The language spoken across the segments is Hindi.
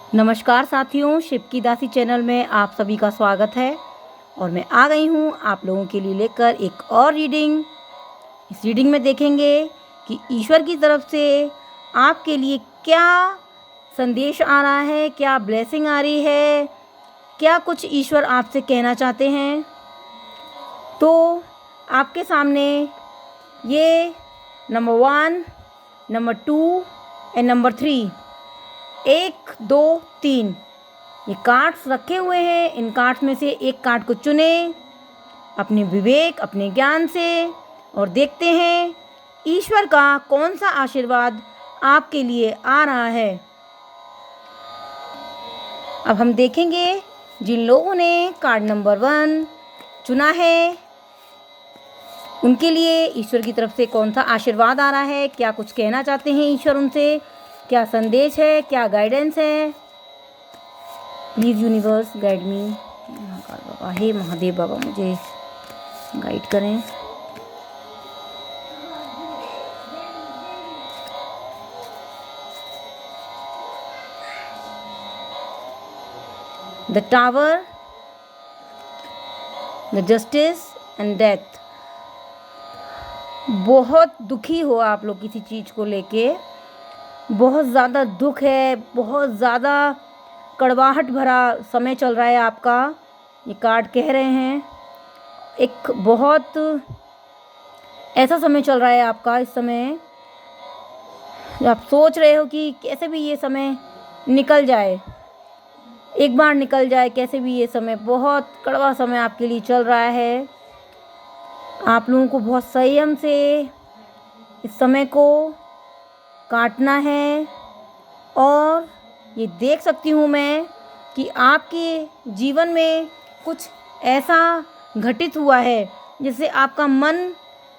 नमस्कार साथियों, शिव की दासी चैनल में आप सभी का स्वागत है। और मैं आ गई हूँ आप लोगों के लिए लेकर एक और रीडिंग। इस रीडिंग में देखेंगे कि ईश्वर की तरफ से आपके लिए क्या संदेश आ रहा है, क्या ब्लेसिंग आ रही है, क्या कुछ ईश्वर आपसे कहना चाहते हैं। तो आपके सामने ये नंबर 1, नंबर 2 एंड नंबर 3, 1, 2, 3 ये कार्ड्स रखे हुए हैं। इन कार्ड्स में से एक कार्ड को चुने अपने विवेक, अपने ज्ञान से, और देखते हैं ईश्वर का कौन सा आशीर्वाद आपके लिए आ रहा है। अब हम देखेंगे जिन लोगों ने कार्ड नंबर 1 चुना है उनके लिए ईश्वर की तरफ से कौन सा आशीर्वाद आ रहा है, क्या कुछ कहना चाहते हैं ईश्वर उनसे, क्या संदेश है, क्या गाइडेंस है। Please universe guide me. Mahakal Baba, हे महादेव बाबा, मुझे गाइड करें। The tower, the justice and death. बहुत दुखी हो आप लोग किसी चीज़ को लेके, बहुत ज़्यादा दुख है, बहुत ज़्यादा कड़वाहट भरा समय चल रहा है आपका, ये कार्ड कह रहे हैं। एक बहुत ऐसा समय चल रहा है आपका इस समय, आप सोच रहे हो कि कैसे भी ये समय निकल जाए, एक बार निकल जाए, कैसे भी ये समय, बहुत कड़वा समय आपके लिए चल रहा है। आप लोगों को बहुत संयम से इस समय को काटना है। और ये देख सकती हूँ मैं कि आपके जीवन में कुछ ऐसा घटित हुआ है जिससे आपका मन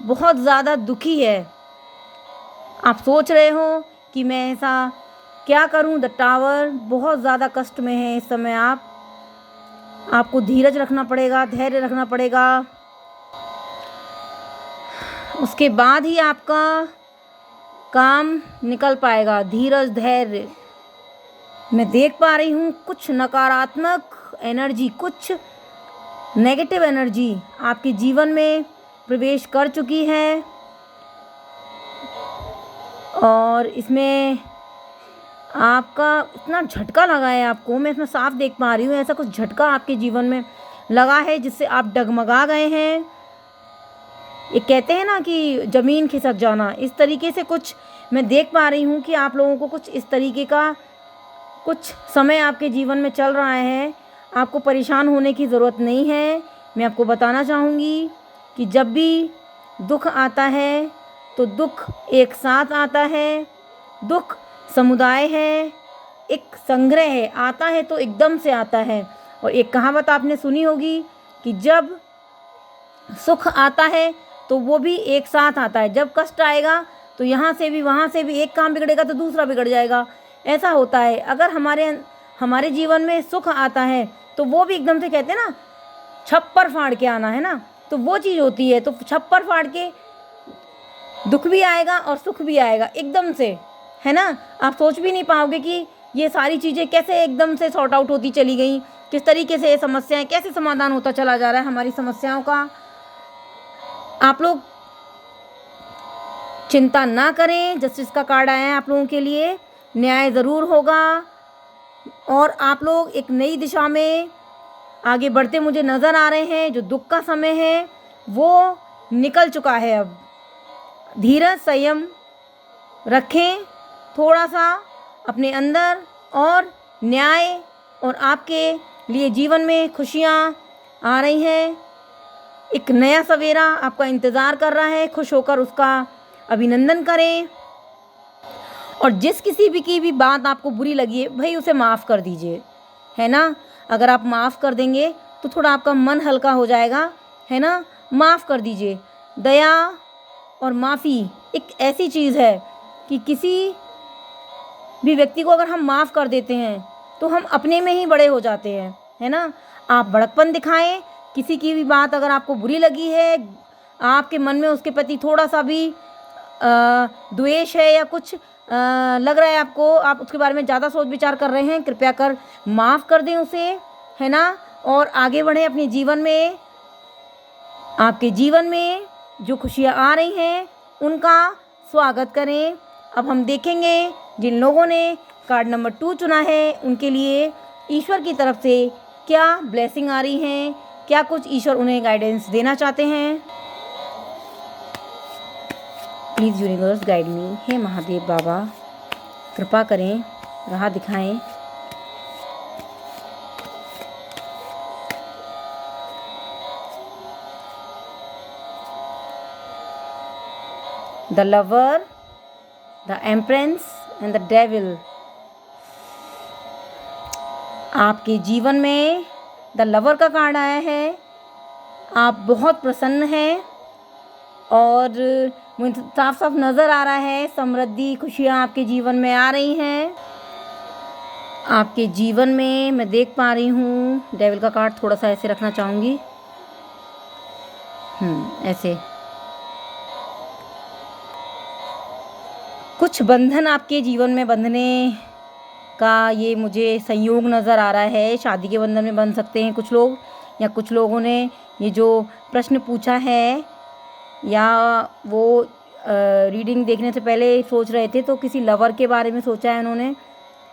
बहुत ज़्यादा दुखी है। आप सोच रहे हो कि मैं ऐसा क्या करूँ। द टावर, बहुत ज़्यादा कष्ट में है इस समय आपको धीरज रखना पड़ेगा, धैर्य रखना पड़ेगा। उसके बाद ही आपका काम निकल पाएगा। धीरज, धैर्य। मैं देख पा रही हूँ कुछ नकारात्मक एनर्जी, कुछ नेगेटिव एनर्जी आपके जीवन में प्रवेश कर चुकी है, और इसमें आपका इतना झटका लगा है आपको, मैं इसमें साफ देख पा रही हूँ। ऐसा कुछ झटका आपके जीवन में लगा है जिससे आप डगमगा गए हैं। ये कहते हैं ना कि ज़मीन खिसक जाना, इस तरीके से कुछ मैं देख पा रही हूँ कि आप लोगों को कुछ इस तरीके का कुछ समय आपके जीवन में चल रहा है। आपको परेशान होने की ज़रूरत नहीं है। मैं आपको बताना चाहूँगी कि जब भी दुख आता है तो दुख एक साथ आता है। दुख समुदाय है, एक संग्रह है, आता है तो एकदम से आता है। और एक कहावत आपने सुनी होगी कि जब सुख आता है तो वो भी एक साथ आता है। जब कष्ट आएगा तो यहाँ से भी वहाँ से भी, एक काम बिगड़ेगा तो दूसरा बिगड़ जाएगा, ऐसा होता है। अगर हमारे जीवन में सुख आता है तो वो भी एकदम से, कहते हैं ना, छप्पर फाड़ के आना है ना, तो वो चीज़ होती है। तो छप्पर फाड़ के दुख भी आएगा और सुख भी आएगा एकदम से, है ना। आप सोच भी नहीं पाओगे कि ये सारी चीज़ें कैसे एकदम से सॉर्ट आउट होती चली गई, किस तरीके से ये समस्याएं, कैसे समाधान होता चला जा रहा है हमारी समस्याओं का। आप लोग चिंता ना करें, जस्टिस का कार्ड आया है आप लोगों के लिए। न्याय ज़रूर होगा और आप लोग एक नई दिशा में आगे बढ़ते मुझे नज़र आ रहे हैं। जो दुख का समय है वो निकल चुका है। अब धीरज, संयम रखें थोड़ा सा अपने अंदर, और न्याय और आपके लिए जीवन में खुशियाँ आ रही हैं। एक नया सवेरा आपका इंतज़ार कर रहा है। खुश होकर उसका अभिनंदन करें। और जिस किसी भी की भी बात आपको बुरी लगी है, भाई उसे माफ़ कर दीजिए, है ना। अगर आप माफ़ कर देंगे तो थोड़ा आपका मन हल्का हो जाएगा, है ना। माफ़ कर दीजिए। दया और माफ़ी एक ऐसी चीज़ है कि किसी भी व्यक्ति को अगर हम माफ़ कर देते हैं तो हम अपने में ही बड़े हो जाते हैं, है ना। आप बड़कपन दिखाएं। किसी की भी बात अगर आपको बुरी लगी है, आपके मन में उसके प्रति थोड़ा सा भी द्वेष है या कुछ, लग रहा है आपको, आप उसके बारे में ज़्यादा सोच विचार कर रहे हैं, कृपया कर माफ़ कर दें उसे, है ना, और आगे बढ़ें अपने जीवन में। आपके जीवन में जो खुशियाँ आ रही हैं उनका स्वागत करें। अब हम देखेंगे जिन लोगों ने कार्ड नंबर 2 चुना है उनके लिए ईश्वर की तरफ से क्या ब्लेसिंग आ रही हैं, क्या कुछ ईश्वर उन्हें गाइडेंस देना चाहते हैं। Please universe guide me. हे महादेव बाबा, कृपा करें, राह दिखाएं। The lover, the empress and the devil. आपके जीवन में द लवर का कार्ड आया है। आप बहुत प्रसन्न हैं और मुझे साफ साफ नज़र आ रहा है समृद्धि, खुशियाँ आपके जीवन में आ रही हैं। आपके जीवन में मैं देख पा रही हूँ, डेविल का कार्ड थोड़ा सा ऐसे रखना चाहूँगी, ऐसे कुछ बंधन आपके जीवन में बंधने का ये मुझे संयोग नज़र आ रहा है। शादी के बंधन में बंध सकते हैं कुछ लोग, या कुछ लोगों ने ये जो प्रश्न पूछा है या वो रीडिंग देखने से पहले सोच रहे थे तो किसी लवर के बारे में सोचा है उन्होंने,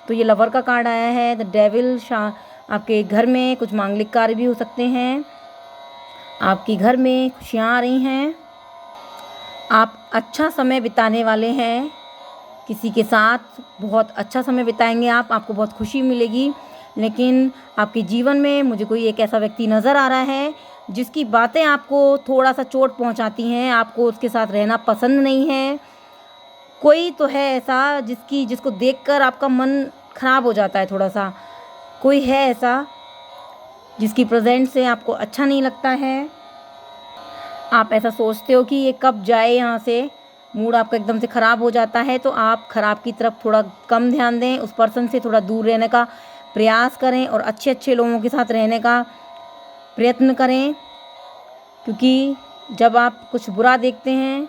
तो ये लवर का कार्ड आया है। The devil. आपके घर में कुछ मांगलिक कार्य भी हो सकते हैं, आपके घर में खुशियाँ आ रही हैं, आप अच्छा समय बिताने वाले हैं, किसी के साथ बहुत अच्छा समय बिताएंगे आप, आपको बहुत खुशी मिलेगी। लेकिन आपके जीवन में मुझे कोई एक ऐसा व्यक्ति नज़र आ रहा है जिसकी बातें आपको थोड़ा सा चोट पहुंचाती हैं, आपको उसके साथ रहना पसंद नहीं है। कोई तो है ऐसा जिसको देखकर आपका मन ख़राब हो जाता है थोड़ा सा। कोई है ऐसा जिसकी प्रेजेंस से आपको अच्छा नहीं लगता है। आप ऐसा सोचते हो कि ये कब जाए यहाँ से, मूड आपका एकदम से ख़राब हो जाता है। तो आप ख़राब की तरफ थोड़ा कम ध्यान दें, उस पर्सन से थोड़ा दूर रहने का प्रयास करें और अच्छे अच्छे लोगों के साथ रहने का प्रयत्न करें, क्योंकि जब आप कुछ बुरा देखते हैं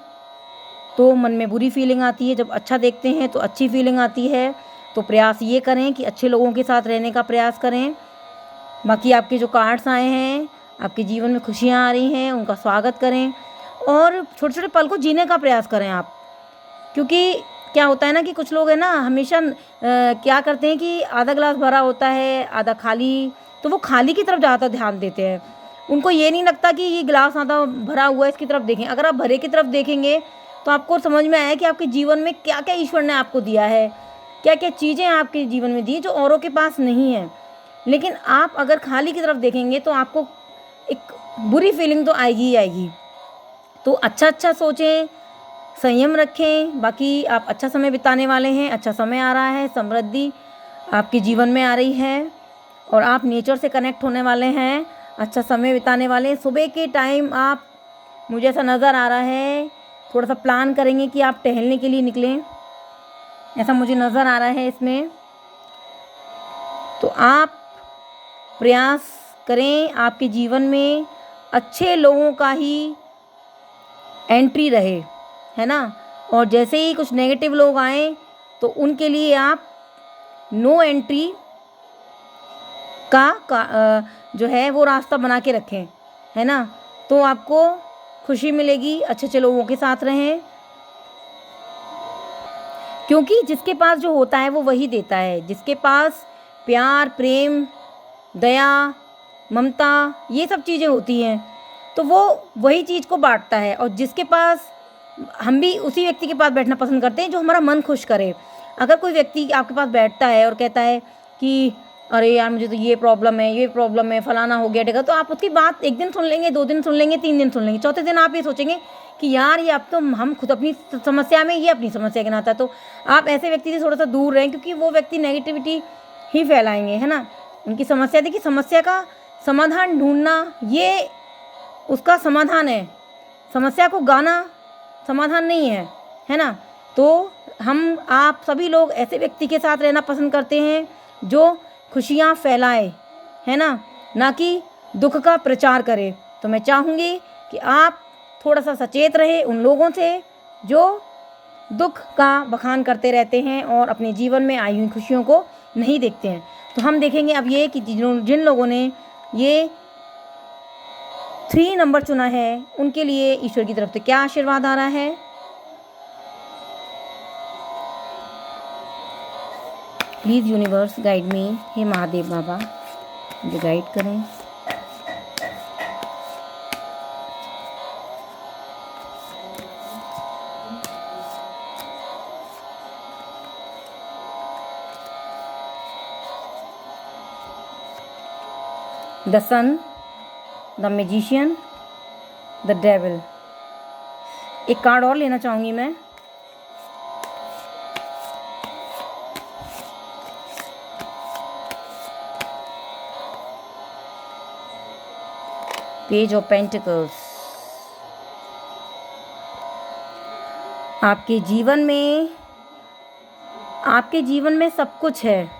तो मन में बुरी फीलिंग आती है, जब अच्छा देखते हैं तो अच्छी फीलिंग आती है। तो प्रयास ये करें कि अच्छे लोगों के साथ रहने का प्रयास करें। बाकी आपके जो कार्ड्स आए हैं, आपके जीवन में खुशियाँ आ रही हैं, उनका स्वागत करें और छोटे छोटे पल को जीने का प्रयास करें आप। क्योंकि क्या होता है ना कि कुछ लोग हैं ना हमेशा क्या करते हैं कि आधा ग्लास भरा होता है आधा खाली, तो वो खाली की तरफ ज़्यादा ध्यान देते हैं। उनको ये नहीं लगता कि ये गिलास आधा भरा हुआ है, इसकी तरफ देखें। अगर आप भरे की तरफ देखेंगे तो आपको समझ में आया कि आपके जीवन में क्या क्या ईश्वर ने आपको दिया है, क्या क्या चीज़ें आपके जीवन में दी जो औरों के पास नहीं है। लेकिन आप अगर खाली की तरफ देखेंगे तो आपको एक बुरी फीलिंग तो आएगी ही आएगी। तो अच्छा सोचें, संयम रखें। बाकी आप अच्छा समय बिताने वाले हैं, अच्छा समय आ रहा है, समृद्धि आपके जीवन में आ रही है और आप नेचर से कनेक्ट होने वाले हैं, अच्छा समय बिताने वाले हैं। सुबह के टाइम आप, मुझे ऐसा नज़र आ रहा है, थोड़ा सा प्लान करेंगे कि आप टहलने के लिए निकलें, ऐसा मुझे नज़र आ रहा है इसमें। तो आप प्रयास करें आपके जीवन में अच्छे लोगों का ही एंट्री रहे, है ना। और जैसे ही कुछ नेगेटिव लोग आए तो उनके लिए आप नो एंट्री का जो है वो रास्ता बना के रखें, है ना। तो आपको खुशी मिलेगी, अच्छे अच्छे लोगों के साथ रहें, क्योंकि जिसके पास जो होता है वो वही देता है। जिसके पास प्यार, प्रेम, दया, ममता, ये सब चीज़ें होती हैं तो वो वही चीज़ को बांटता है। और जिसके पास, हम भी उसी व्यक्ति के पास बैठना पसंद करते हैं जो हमारा मन खुश करे। अगर कोई व्यक्ति आपके पास बैठता है और कहता है कि अरे यार मुझे तो ये प्रॉब्लम है, फलाना हो गया टेगा, तो आप उसकी बात एक दिन सुन लेंगे, 2 दिन सुन लेंगे, 3 दिन सुन लेंगे, चौथे दिन आप ये सोचेंगे कि यार ये अब तो हम खुद अपनी समस्या में, ये अपनी समस्या गिनाता है। तो आप ऐसे व्यक्ति से थोड़ा सा दूर रहें, क्योंकि वो व्यक्ति नेगेटिविटी ही फैलाएंगे, है ना। उनकी समस्या, देखिए समस्या का समाधान ढूंढना ये उसका समाधान है, समस्या को गाना समाधान नहीं है ना। तो हम आप सभी लोग ऐसे व्यक्ति के साथ रहना पसंद करते हैं जो खुशियाँ फैलाए, है ना कि दुख का प्रचार करे। तो मैं चाहूँगी कि आप थोड़ा सा सचेत रहे उन लोगों से जो दुख का बखान करते रहते हैं और अपने जीवन में आई हुई खुशियों को नहीं देखते हैं। तो हम देखेंगे अब ये कि जिन लोगों ने ये 3 नंबर चुना है उनके लिए ईश्वर की तरफ से क्या आशीर्वाद आ रहा है। Please universe guide me. हे महादेव बाबा मुझे गाइड करें। The sun, the magician, the devil. एक कार्ड और लेना चाहूँगी मैं। Page of pentacles. आपके जीवन में सब कुछ है,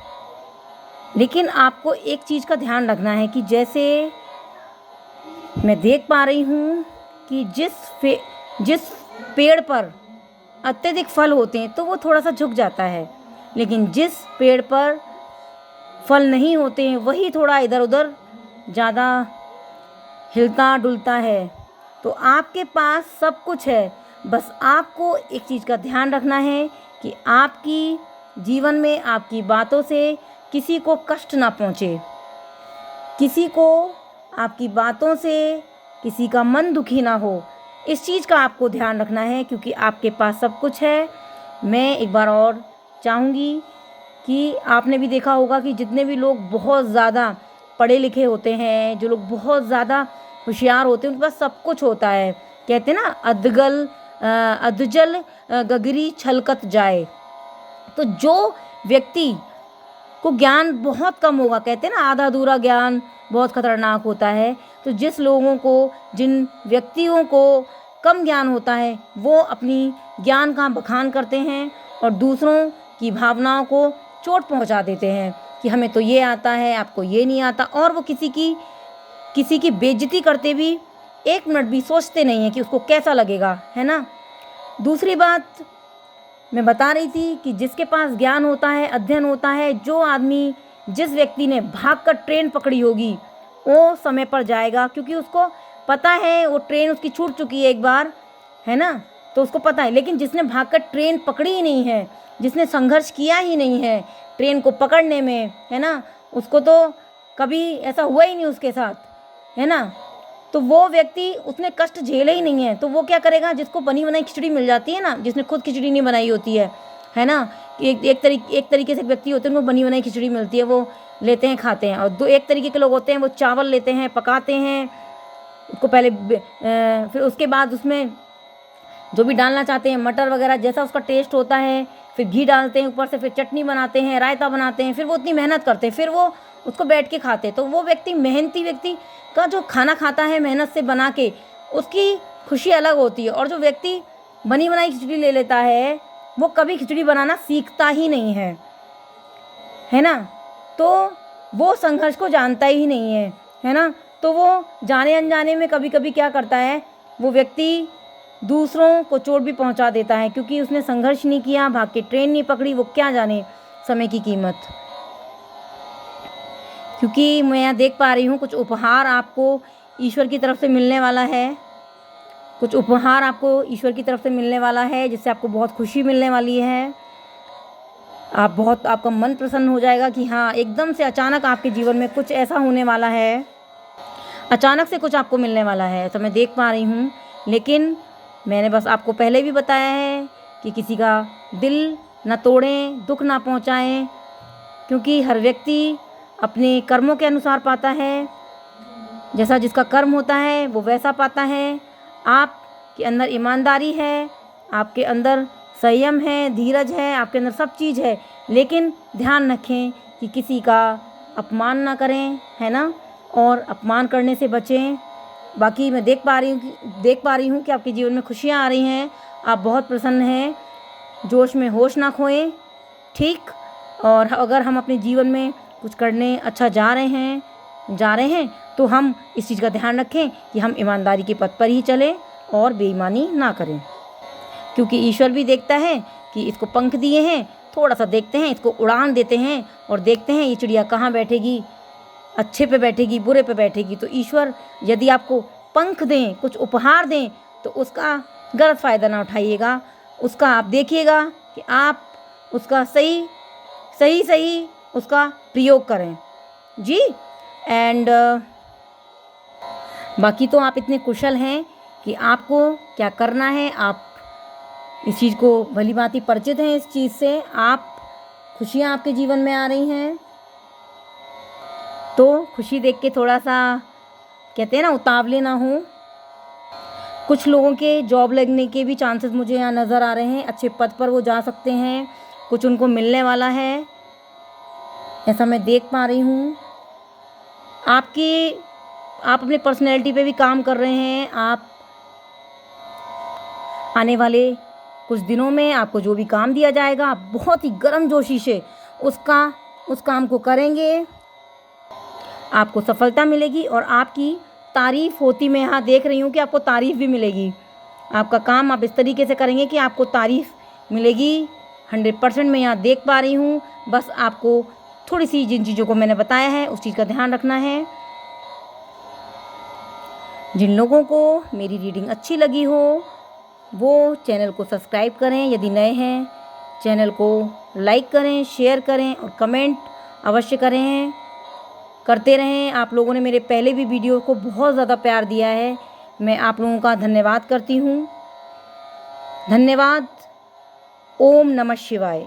लेकिन आपको एक चीज़ का ध्यान रखना है कि जैसे मैं देख पा रही हूँ कि जिस पेड़ पर अत्यधिक फल होते हैं तो वो थोड़ा सा झुक जाता है, लेकिन जिस पेड़ पर फल नहीं होते हैं वही थोड़ा इधर उधर ज़्यादा हिलता डुलता है। तो आपके पास सब कुछ है, बस आपको एक चीज़ का ध्यान रखना है कि आपकी जीवन में आपकी बातों से किसी को कष्ट ना पहुँचे, किसी को आपकी बातों से किसी का मन दुखी ना हो। इस चीज़ का आपको ध्यान रखना है क्योंकि आपके पास सब कुछ है। मैं एक बार और चाहूँगी कि आपने भी देखा होगा कि जितने भी लोग बहुत ज़्यादा पढ़े लिखे होते हैं, जो लोग बहुत ज़्यादा होशियार होते हैं, उनके पास सब कुछ होता है। कहते हैं ना अधजल गगरी छलकत जाए। तो जो व्यक्ति को ज्ञान बहुत कम होगा, कहते हैं ना आधा अधूरा ज्ञान बहुत खतरनाक होता है। तो जिन व्यक्तियों को कम ज्ञान होता है वो अपनी ज्ञान का बखान करते हैं और दूसरों की भावनाओं को चोट पहुंचा देते हैं कि हमें तो ये आता है, आपको ये नहीं आता। और वो किसी की बेइज्जती करते भी 1 मिनट भी सोचते नहीं हैं कि उसको कैसा लगेगा, है ना। दूसरी बात मैं बता रही थी कि जिसके पास ज्ञान होता है, अध्ययन होता है, जिस व्यक्ति ने भागकर ट्रेन पकड़ी होगी वो समय पर जाएगा, क्योंकि उसको पता है वो ट्रेन उसकी छूट चुकी है एक बार, है ना, तो उसको पता है। लेकिन जिसने भागकर ट्रेन पकड़ी ही नहीं है, जिसने संघर्ष किया ही नहीं है ट्रेन को पकड़ने में, है ना, उसको तो कभी ऐसा हुआ ही नहीं उसके साथ, है ना। तो वो व्यक्ति उसने कष्ट झेले ही नहीं है, तो वो क्या करेगा। जिसको बनी बनाई खिचड़ी मिल जाती है ना, जिसने खुद खिचड़ी नहीं बनाई होती है ना। एक तरीके से व्यक्ति होते हैं, उनको बनी बनाई खिचड़ी मिलती है, वो लेते हैं खाते हैं। और एक तरीके के लोग होते हैं, वो चावल लेते हैं, पकाते हैं उसको पहले, फिर उसके बाद उसमें जो भी डालना चाहते हैं, मटर वगैरह, जैसा उसका टेस्ट होता है, फिर घी डालते हैं ऊपर से, फिर चटनी बनाते हैं, रायता बनाते हैं, फिर वो उतनी मेहनत करते हैं, फिर वो उसको बैठ के खाते हैं। तो वो मेहनती व्यक्ति का जो खाना खाता है मेहनत से बना के, उसकी खुशी अलग होती है। और जो व्यक्ति बनी बनाई खिचड़ी ले लेता है वो कभी खिचड़ी बनाना सीखता ही नहीं है ना। तो वो संघर्ष को जानता ही नहीं है ना। तो वो जाने अनजाने में कभी कभी क्या करता है, वो व्यक्ति दूसरों को चोट भी पहुंचा देता है, क्योंकि उसने संघर्ष नहीं किया, भाग के ट्रेन नहीं पकड़ी, वो क्या जाने समय की कीमत। क्योंकि मैं यहाँ देख पा रही हूँ कुछ उपहार आपको ईश्वर की तरफ से मिलने वाला है, कुछ उपहार आपको ईश्वर की तरफ से मिलने वाला है, जिससे आपको बहुत खुशी मिलने वाली है। आपका मन प्रसन्न हो जाएगा कि हाँ, एकदम से अचानक आपके जीवन में कुछ ऐसा होने वाला है, अचानक से कुछ आपको मिलने वाला है। तो मैं देख पा रही हूँ, लेकिन मैंने बस आपको पहले भी बताया है कि किसी का दिल ना तोड़ें, दुख ना पहुँचाएं, क्योंकि हर व्यक्ति अपने कर्मों के अनुसार पाता है। जैसा जिसका कर्म होता है वो वैसा पाता है। आपके अंदर ईमानदारी है, आपके अंदर संयम है, धीरज है, आपके अंदर सब चीज़ है, लेकिन ध्यान रखें कि किसी का अपमान ना करें, है ना, और अपमान करने से बचें। बाकी मैं देख पा रही हूँ कि आपके जीवन में खुशियाँ आ रही हैं, आप बहुत प्रसन्न हैं। जोश में होश ना खोएं, ठीक। और अगर हम अपने जीवन में कुछ करने अच्छा जा रहे हैं तो हम इस चीज़ का ध्यान रखें कि हम ईमानदारी के पथ पर ही चलें और बेईमानी ना करें। क्योंकि ईश्वर भी देखता है कि इसको पंख दिए हैं, थोड़ा सा देखते हैं, इसको उड़ान देते हैं और देखते हैं ये चिड़िया कहाँ बैठेगी, अच्छे पे बैठेगी, बुरे पे बैठेगी। तो ईश्वर यदि आपको पंख दें, कुछ उपहार दें, तो उसका गलत फ़ायदा ना उठाइएगा। उसका आप देखिएगा कि आप उसका सही उसका प्रयोग करें जी। एंड बाकी तो आप इतने कुशल हैं कि आपको क्या करना है, आप इस चीज़ को भली भांति परिचित हैं इस चीज़ से। आप खुशियाँ आपके जीवन में आ रही हैं, तो खुशी देख के थोड़ा सा कहते हैं ना उतावले ना हो। कुछ लोगों के जॉब लगने के भी चांसेस मुझे यहाँ नज़र आ रहे हैं, अच्छे पद पर वो जा सकते हैं, कुछ उनको मिलने वाला है, ऐसा मैं देख पा रही हूँ। आप अपने पर्सनैलिटी पे भी काम कर रहे हैं। आप आने वाले कुछ दिनों में आपको जो भी काम दिया जाएगा, आप बहुत ही गर्मजोशी से उस काम को करेंगे, आपको सफलता मिलेगी और आपकी तारीफ़ होती मैं यहाँ देख रही हूँ कि आपको तारीफ़ भी मिलेगी। आपका काम आप इस तरीके से करेंगे कि आपको तारीफ़ मिलेगी 100% मैं यहाँ देख पा रही हूँ। बस आपको थोड़ी सी जिन चीज़ों को मैंने बताया है उस चीज़ का ध्यान रखना है। जिन लोगों को मेरी रीडिंग अच्छी लगी हो वो चैनल को सब्सक्राइब करें, यदि नए हैं चैनल को लाइक करें, शेयर करें और कमेंट अवश्य करते रहें। आप लोगों ने मेरे पहले भी वीडियो को बहुत ज़्यादा प्यार दिया है, मैं आप लोगों का धन्यवाद करती हूँ। धन्यवाद। ओम नमः शिवाय।